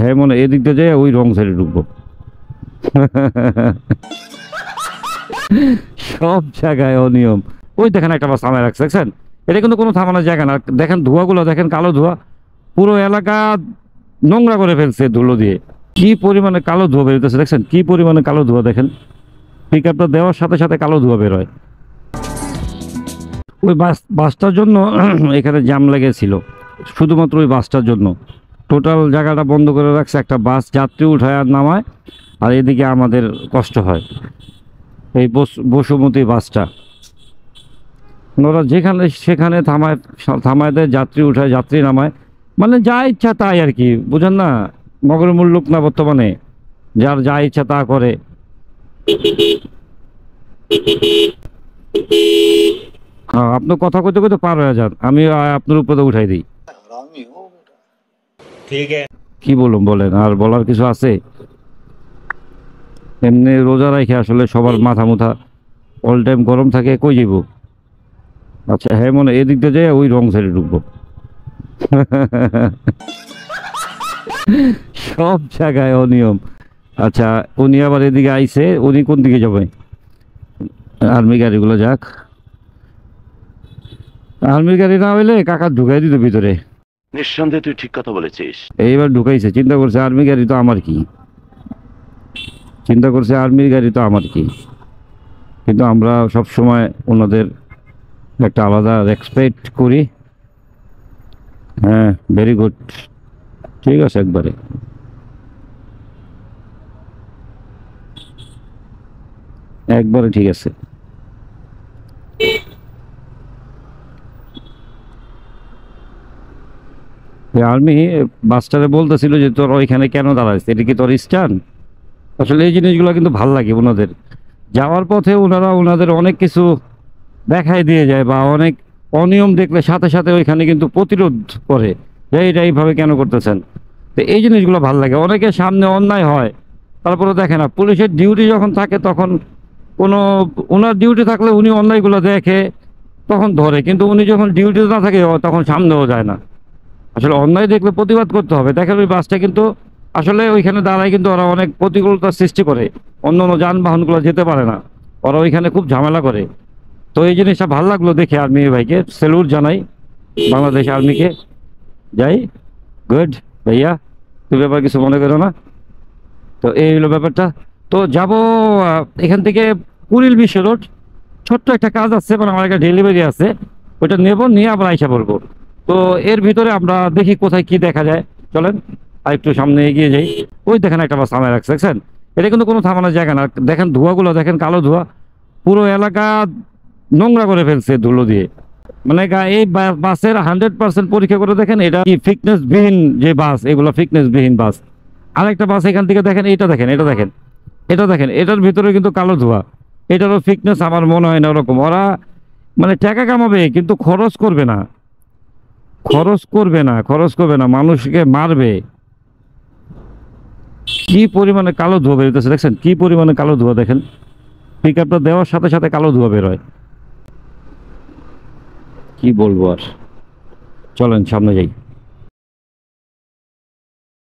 হ্যাঁ মনে এদিক দিয়ে যায় ওই রং সাইডে ঢুকবো। সব জায়গায় অনিয়ম। ওই দেখেন একটা বাস থামায় রাখছে, দেখছেন? এটা কিন্তু কোনো থামানোর জায়গা না। দেখেন ধোঁয়াগুলো, দেখেন কালো ধোঁয়া, পুরো এলাকা নোংরা করে ফেলছে ধুলো দিয়ে। কি পরিমাণে কালো ধোঁয়া বেরোতেছে দেখছেন, কি পরিমাণে কালো ধোঁয়া দেখেন। পিক আপটা দেওয়ার সাথে সাথে কালো ধোঁয়া বের হয়। ওই বাসটার জন্য এখানে জ্যাম লেগেছিল, শুধুমাত্র ওই বাসটার জন্য টোটাল জায়গাটা বন্ধ করে রাখছে। একটা বাস যাত্রী উঠায় আর নামায়, আর এদিকে আমাদের কষ্ট হয়। এই বসুমতী বাসটা ওরা যেখানে সেখানে থামায় থামায় দেয়, যাত্রী উঠায় যাত্রী নামায়, মানে যা ইচ্ছা তাই আর কি, বুঝেন না? মগর মুল্লুক না বর্তমানে, যার যা ইচ্ছা তা করে। হ্যাঁ, আপনি কথা কইতে কইতে পার হয়ে যান, আমি আপনার উপরে উঠাই দিই। ठीक है। কি বলুন বলেন, আর বলার কিছু আছে? এমনি রোজা রাখে আসলে সবার মাথা মুথা অল টাইম গরম থাকে, কই যাইব? আচ্ছা হ্যাঁ মনে এদিক দিয়ে যায় ওই রং সাইডে ঢুকবো। সব জায়গায় অনিয়ম। আচ্ছা উনি আবার এদিকে আইছে, উনি কোন দিকে যাবে? আর্মি গাড়িগুলো যাক। আর্মি গাড়ি না হইলে কাকা ঢুকাই দিত ভিতরে। নিঃসন্দেহে তুই ঠিক কথা বলেছিস। এইবার ঢুকাইছে, চিন্তা করছে আর্মি গাড়ি তো আমার কি, চিন্তা করছে আর্মির গাড়ি তো আমার কি। কিন্তু আমরা সব সময় ওনাদের একটা আলাদা রেসপেক্ট করি। হ্যাঁ ভেরি গুড, ঠিক আছে একবারে। একবারে ঠিক আছে। আর্মি বাসটারে বলতেছিল যে তোর ওইখানে কেন দাঁড়াইছে, এটা কি তোর স্ট্যান্ড? আসলে এই জিনিসগুলো কিন্তু ভাল লাগে ওনাদের। যাওয়ার পথে ওনারা ওনাদের অনেক কিছু দেখাই দিয়ে যায়, বা অনেক অনিয়ম দেখলে সাথে সাথে ওইখানে কিন্তু প্রতিরোধ করে যে এটা এইভাবে কেন করতেছেন। তো এই জিনিসগুলো ভাল লাগে। অনেকের সামনে অন্যায় হয়, তারপরে দেখে না। পুলিশের ডিউটি যখন থাকে তখন কোনো, ওনার ডিউটি থাকলে উনি অন্যায়গুলো দেখে তখন ধরে, কিন্তু উনি যখন ডিউটিতে না থাকে তখন সামনেও যায় না। আসলে অন্যায় দেখলে প্রতিবাদ করতে হবে। দেখেন ওই বাসটা কিন্তু আসলে ওইখানে দাঁড়ায়, কিন্তু ওরা অনেক প্রতিকূলতার সৃষ্টি করে, অন্য অন্য যানবাহনগুলো যেতে পারে না, ওরা ওইখানে খুব ঝামেলা করে। তো এই জিনিসটা ভালো লাগলো দেখে, আর্মি ভাইকে স্যালুট জানাই, বাংলাদেশ আর্মিকে। যাই, গুড ভাইয়া, তুই ব্যাপার কিছু মনে করো না। তো এই হলো ব্যাপারটা। তো যাব এখান থেকে কুড়িল বিশ্ব রোড, ছোট্ট একটা কাজ আছে, মানে আমার একটা ডেলিভারি আছে, ওইটা নেব, নিয়ে আবার আইসা পড়বো। তো এর ভিতরে আমরা দেখি কোথায় কি দেখা যায়। চলেন আর একটু সামনে এগিয়ে যাই। ওই দেখেন একটা বাস থামায় রাখছে, দেখছেন? এটা কিন্তু কোনো থামানোর জায়গা না। দেখেন ধোঁয়াগুলো, দেখেন কালো ধোঁয়া, পুরো এলাকা নোংরা করে ফেলছে ধুলো দিয়ে। মানে এই বাসের 100% পরীক্ষা করে দেখেন এটা কি ফিটনেস বিহীন যে বাস, এগুলো ফিটনেস বিহীন বাস। আরেকটা বাস এখান থেকে দেখেন, এটা দেখেন, এটা দেখেন, এটা দেখেন, এটার ভিতরে কিন্তু কালো ধোঁয়া। এটারও ফিটনেস আমার মনে হয় না ওরকম। ওরা মানে টাকা কামাবে কিন্তু খরচ করবে না, খরচ করবে না, খরচ করবে না, মানুষকে মারবে। কি পরিমাণে কালো ধোঁয়া বেরোতেছে দেখছেন, কি পরিমাণে কালো ধোঁয়া দেখেন। পিক আপটা দেওয়ার সাথে সাথে কালো ধোঁয়া বের হয়। কি বলবো আর, চলেন সামনে যাই।